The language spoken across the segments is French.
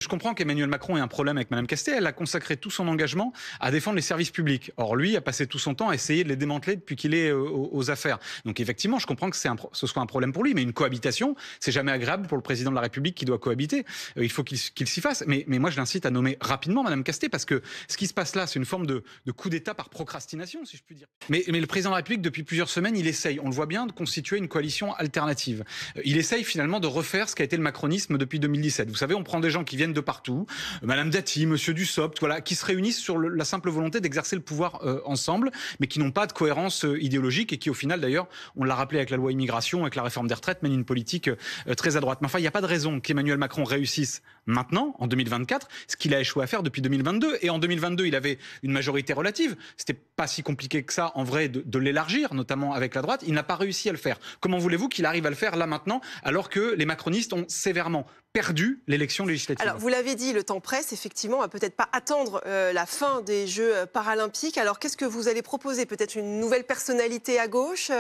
Je comprends qu'Emmanuel Macron ait un problème avec Mme Castet. Elle a consacré tout son engagement à défendre les services publics. Or, lui a passé tout son temps à essayer de les démanteler depuis qu'il est aux affaires. Donc, effectivement, je comprends que ce soit un problème pour lui. Mais une cohabitation, c'est jamais agréable pour le président de la République qui doit cohabiter. Il faut qu'il s'y fasse. Mais moi, je l'incite à nommer rapidement Mme Castet, parce que ce qui se passe là, c'est une forme de coup d'État par procrastination, si je puis dire. Mais le président de la République, depuis plusieurs semaines, il essaye, on le voit bien, de constituer une coalition alternative. Il essaye finalement de refaire ce qu'a été le macronisme depuis 2017. Vous savez, on prend des gens qui viennent de partout, Madame Dati, Monsieur Dussopt, voilà, qui se réunissent sur la simple volonté d'exercer le pouvoir ensemble, mais qui n'ont pas de cohérence idéologique et qui, au final, d'ailleurs, on l'a rappelé avec la loi immigration, avec la réforme des retraites, mènent une politique très à droite. Mais enfin, il n'y a pas de raison qu'Emmanuel Macron réussisse maintenant, en 2024, ce qu'il a échoué à faire depuis 2022. Et en 2022, il avait une majorité relative. C'était pas si compliqué que ça, en vrai, de l'élargir, notamment avec la droite. Il n'a pas réussi à le faire. Comment voulez-vous qu'il arrive à le faire là maintenant, alors que les macronistes ont sévèrement perdu l'élection législative? Alors, vous l'avez dit, le temps presse, effectivement, on va peut-être pas attendre la fin des Jeux paralympiques. Alors, qu'est-ce que vous allez proposer? Peut-être une nouvelle personnalité à gauche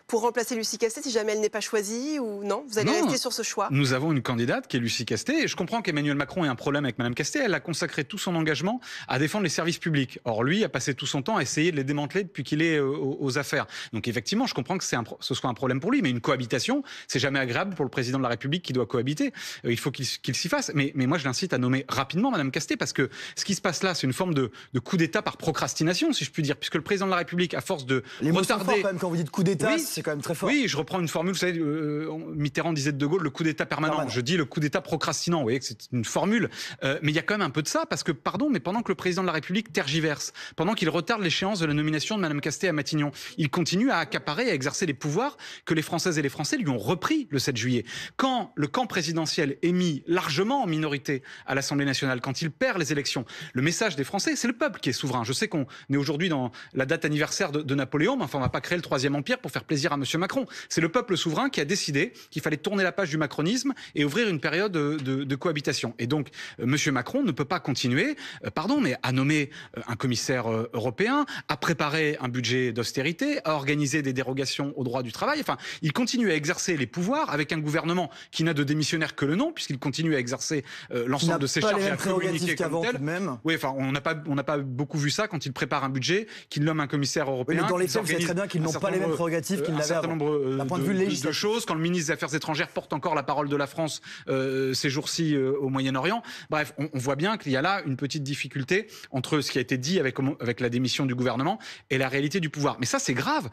pour remplacer Lucie Castet, si jamais elle n'est pas choisie, ou non? Vous allez rester sur ce choix? Nous avons une candidate qui est Lucie Castet, et je comprends qu'Emmanuel Macron ait un problème avec Mme Castet. Elle a consacré tout son engagement à défendre les services publics. Or, lui a passé tout son temps à essayer de les démanteler depuis qu'il est aux affaires. Donc, effectivement, je comprends que ce soit un problème pour lui. Mais une cohabitation, c'est jamais agréable pour le président de la République qui doit cohabiter. Il faut qu'il s'y fasse. Mais moi, je l'incite à nommer rapidement Mme Castet, parce que ce qui se passe là, c'est une forme de coup d'État par procrastination, si je puis dire, puisque le président de la République, à force de les mots sont retarder... forts, quand même, quand vous dites coup d'État, oui, c'est quand même très fort. Oui, je reprends une formule, vous savez, Mitterrand disait de Gaulle, le coup d'État permanent. Je dis le coup d'État procrastinant. Vous voyez que c'est une formule. Mais il y a quand même un peu de ça, parce que, pardon, mais pendant que le président de la République tergiverse, pendant qu'il retarde l'échéance de la nomination de Mme Castet à Matignon, il continue à accaparer, à exercer les pouvoirs que les Françaises et les Français lui ont repris le 7 juillet. Quand le camp présidentiel est mis largement en minorité à l'Assemblée nationale, quand il perd les élections, le message des Français, c'est le peuple qui est souverain. Je sais qu'on est aujourd'hui dans la date anniversaire de Napoléon, mais enfin, on va pas créer le troisième empire pour faire plaisir à M. Macron. C'est le peuple souverain qui a décidé qu'il fallait tourner la page du macronisme et ouvrir une période de cohabitation. Et donc, M. Macron ne peut pas continuer, mais à nommer un commissaire européen, à préparer un budget d'austérité, à organiser des dérogations au droit du travail. Enfin, il continue à exercer les pouvoirs avec un gouvernement qui n'a de démissionnaire que le nom, puisqu'il continue à exercer l'ensemble de ses charges et à communiquer comme tel. Oui, enfin, on n'a pas beaucoup vu ça quand il prépare un budget, qu'il nomme un commissaire européen. Oui, mais dans les faits, vous savez très bien qu'ils n'ont pas les mêmes prérogatives qu'ils n'avaient avant. D'un point de vue législatif. De choses, quand le ministre des Affaires étrangères porte encore la parole de la France ces jours-ci au Moyen-Orient. Bref, on voit bien qu'il y a là une petite difficulté entre ce qui a été dit avec la démission du gouvernement et la réalité du pouvoir. Mais ça, c'est grave.